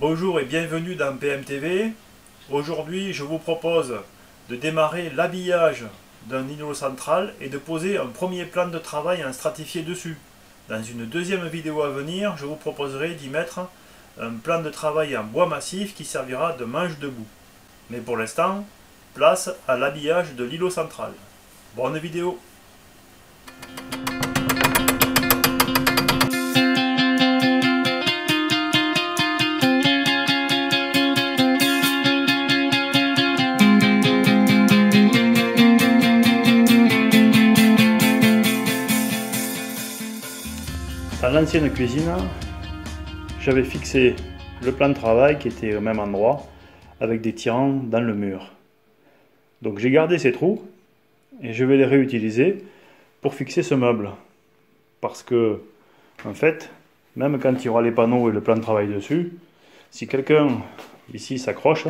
Bonjour et bienvenue dans PMTV. Aujourd'hui, je vous propose de démarrer l'habillage d'un îlot central et de poser un premier plan de travail en stratifié dessus. Dans une deuxième vidéo à venir, je vous proposerai d'y mettre un plan de travail en bois massif qui servira de manche debout. Mais pour l'instant, place à l'habillage de l'îlot central. Bonne vidéo! Dans l'ancienne cuisine, j'avais fixé le plan de travail qui était au même endroit avec des tirants dans le mur. Donc j'ai gardé ces trous et je vais les réutiliser pour fixer ce meuble. Parce que, en fait, même quand il y aura les panneaux et le plan de travail dessus, si quelqu'un ici s'accroche,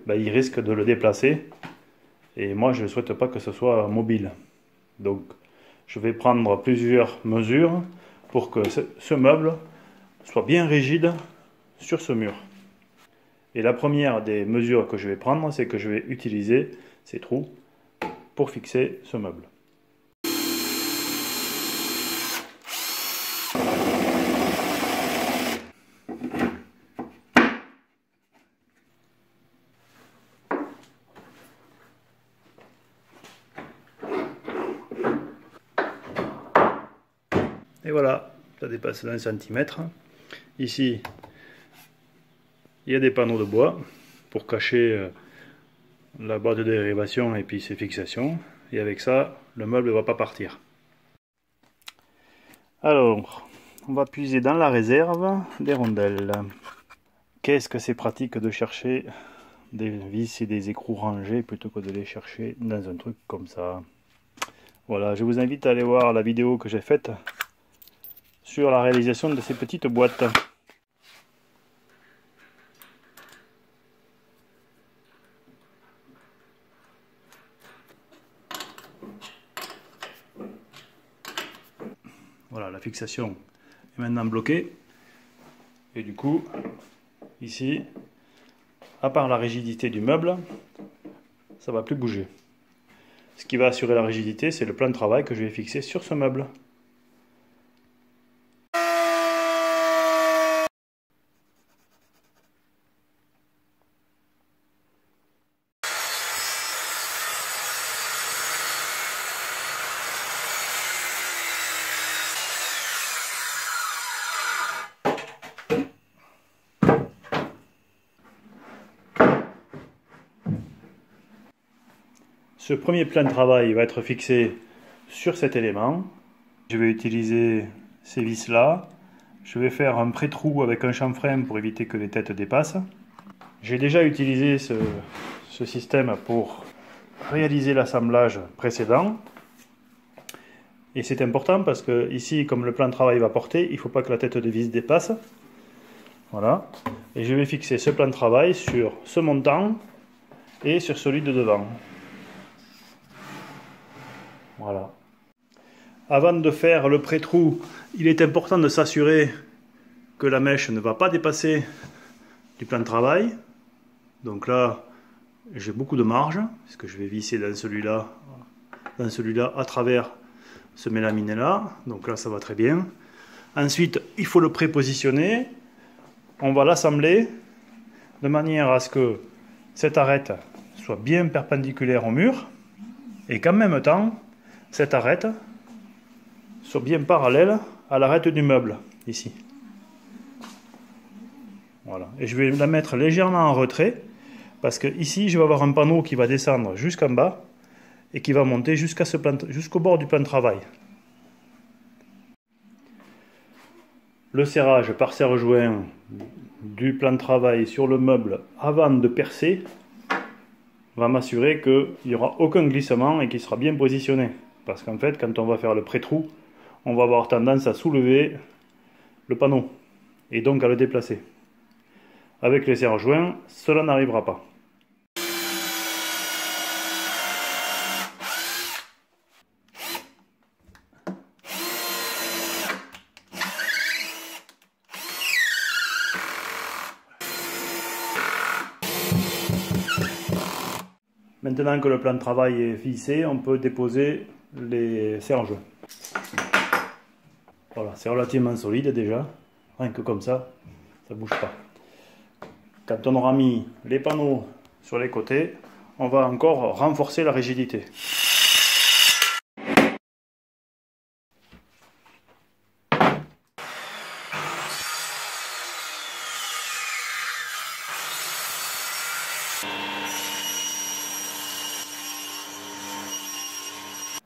ben, il risque de le déplacer. Et moi, je ne souhaite pas que ce soit mobile. Donc, je vais prendre plusieurs mesures pour que ce meuble soit bien rigide sur ce mur. Et la première des mesures que je vais prendre, c'est que je vais utiliser ces trous pour fixer ce meuble. Et voilà, ça dépasse d'1 centimètre. Ici, il y a des panneaux de bois pour cacher la boîte de dérivation et puis ses fixations. Et avec ça, le meuble ne va pas partir. Alors, on va puiser dans la réserve des rondelles. Qu'est-ce que c'est pratique de chercher des vis et des écrous rangés plutôt que de les chercher dans un truc comme ça. Voilà, je vous invite à aller voir la vidéo que j'ai faite sur la réalisation de ces petites boîtes. Voilà, la fixation est maintenant bloquée. Et du coup, ici, à part la rigidité du meuble, ça ne va plus bouger. Ce qui va assurer la rigidité, c'est le plan de travail que je vais fixer sur ce meuble. Ce premier plan de travail va être fixé sur cet élément. Je vais utiliser ces vis là. Je vais faire un pré-trou avec un chanfrein pour éviter que les têtes dépassent. J'ai déjà utilisé ce système pour réaliser l'assemblage précédent. Et c'est important parce que ici, comme le plan de travail va porter, il ne faut pas que la tête de vis dépasse. Voilà. Et je vais fixer ce plan de travail sur ce montant et sur celui de devant. Voilà. Avant de faire le pré-trou, il est important de s'assurer que la mèche ne va pas dépasser du plan de travail. Donc là, j'ai beaucoup de marge, puisque je vais visser dans celui-là à travers ce mélaminé-là. Donc là, ça va très bien. Ensuite, il faut le prépositionner. On va l'assembler de manière à ce que cette arête soit bien perpendiculaire au mur et qu'en même temps, cette arête soit bien parallèle à l'arête du meuble, ici. Voilà. Et je vais la mettre légèrement en retrait, parce que ici, je vais avoir un panneau qui va descendre jusqu'en bas et qui va monter jusqu'au bord du plan de travail. Le serrage par serre-joint du plan de travail sur le meuble avant de percer va m'assurer qu'il n'y aura aucun glissement et qu'il sera bien positionné. Parce qu'en fait, quand on va faire le pré-trou, on va avoir tendance à soulever le panneau et donc à le déplacer. Avec les serre-joints, cela n'arrivera pas. Maintenant que le plan de travail est vissé, on peut déposer les serre-joints. Voilà, c'est relativement solide déjà, rien que comme ça ne bouge pas. Quand on aura mis les panneaux sur les côtés, on va encore renforcer la rigidité.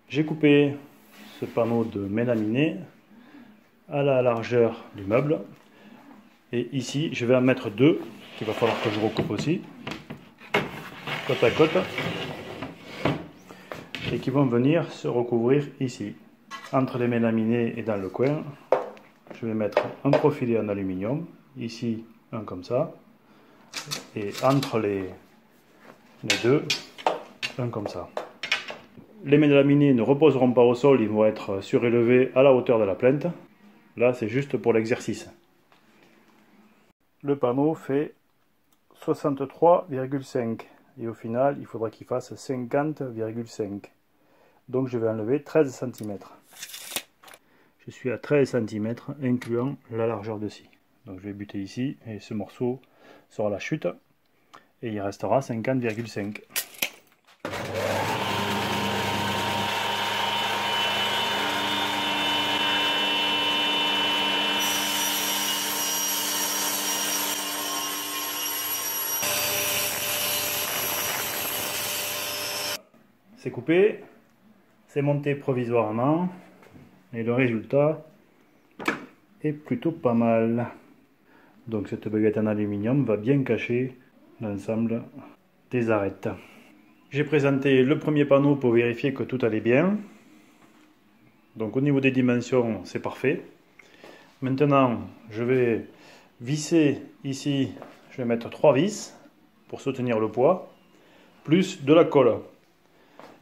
J'ai coupé ce panneau de mélaminé à la largeur du meuble. Et ici, je vais en mettre deux, qu'il va falloir que je recoupe aussi, côte à côte, et qui vont venir se recouvrir ici. Entre les mélaminés et dans le coin, je vais mettre un profilé en aluminium, ici un comme ça, et entre les deux, un comme ça. Les mélaminés ne reposeront pas au sol, ils vont être surélevés à la hauteur de la plinthe. Là, c'est juste pour l'exercice. Le panneau fait 63,5 et au final, il faudra qu'il fasse 50,5. Donc, je vais enlever 13 cm. Je suis à 13 cm, incluant la largeur de scie. Donc, je vais buter ici et ce morceau sera la chute et il restera 50,5. C'est coupé, c'est monté provisoirement et le résultat est plutôt pas mal. Donc cette baguette en aluminium va bien cacher l'ensemble des arêtes. J'ai présenté le premier panneau pour vérifier que tout allait bien. Donc au niveau des dimensions, c'est parfait. Maintenant, je vais visser ici, je vais mettre 3 vis pour soutenir le poids, plus de la colle.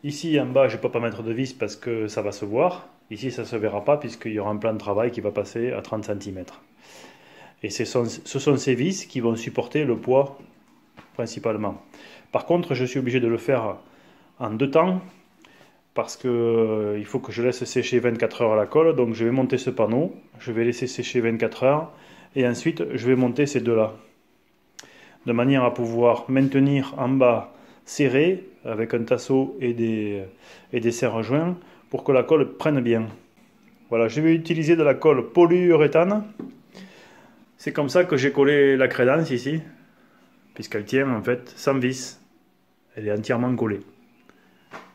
Ici en bas, je ne peux pas mettre de vis parce que ça va se voir. Ici, ça ne se verra pas puisqu'il y aura un plan de travail qui va passer à 30 cm. Et ce sont ces vis qui vont supporter le poids principalement. Par contre, je suis obligé de le faire en deux temps parce qu'il faut que je laisse sécher 24 heures la colle. Donc je vais monter ce panneau, je vais laisser sécher 24 heures et ensuite je vais monter ces deux-là. De manière à pouvoir maintenir en bas serré avec un tasseau et des serre-joints pour que la colle prenne bien. Voilà, je vais utiliser de la colle polyuréthane. C'est comme ça que j'ai collé la crédence ici, puisqu'elle tient en fait sans vis. Elle est entièrement collée.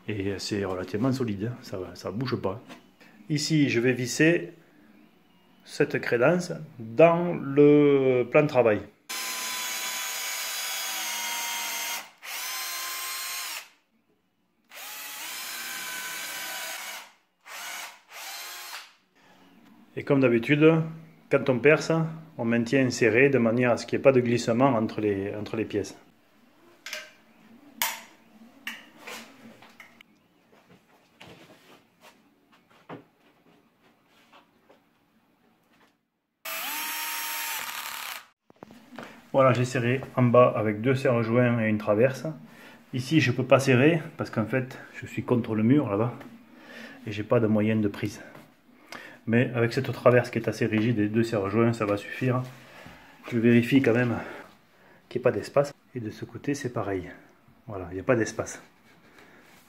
Et c'est relativement solide, ça ne bouge pas. Ici, je vais visser cette crédence dans le plan de travail. Et comme d'habitude, quand on perce, on maintient serré de manière à ce qu'il n'y ait pas de glissement entre les pièces. Voilà, j'ai serré en bas avec deux serre-joints et une traverse. Ici, je ne peux pas serrer parce qu'en fait, je suis contre le mur là-bas et j'ai pas de moyen de prise. Mais avec cette traverse qui est assez rigide et deux serre-joints, ça va suffire. Je vérifie quand même qu'il n'y ait pas d'espace. Et de ce côté, c'est pareil. Voilà, il n'y a pas d'espace.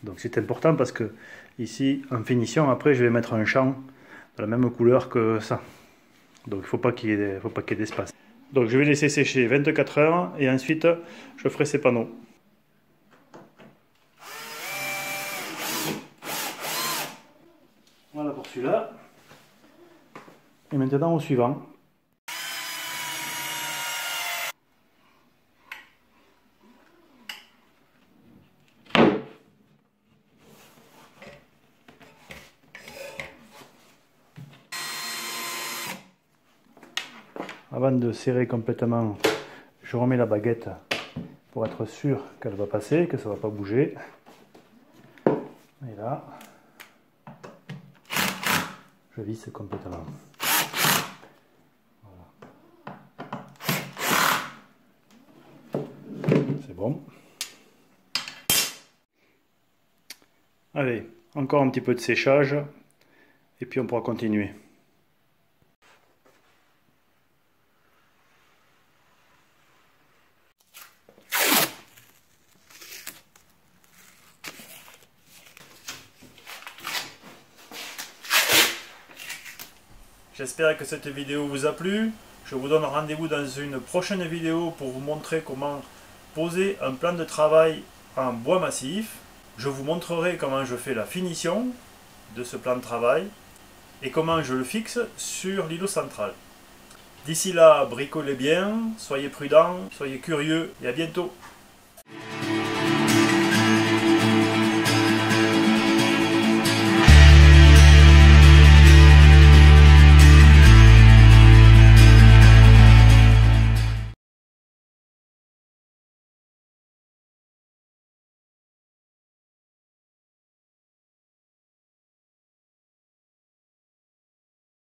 Donc c'est important parce que ici, en finition, après, je vais mettre un champ de la même couleur que ça. Donc il ne faut pas qu'il y ait d'espace. Donc je vais laisser sécher 24 heures et ensuite, je ferai ces panneaux. Voilà pour celui-là. Et maintenant au suivant. Avant de serrer complètement, je remets la baguette pour être sûr qu'elle va passer, que ça ne va pas bouger. Et là, je visse complètement. Voilà. C'est bon. Allez, encore un petit peu de séchage et puis on pourra continuer. J'espère que cette vidéo vous a plu. Je vous donne rendez-vous dans une prochaine vidéo pour vous montrer comment poser un plan de travail en bois massif. Je vous montrerai comment je fais la finition de ce plan de travail et comment je le fixe sur l'îlot central. D'ici là, bricolez bien, soyez prudents, soyez curieux et à bientôt.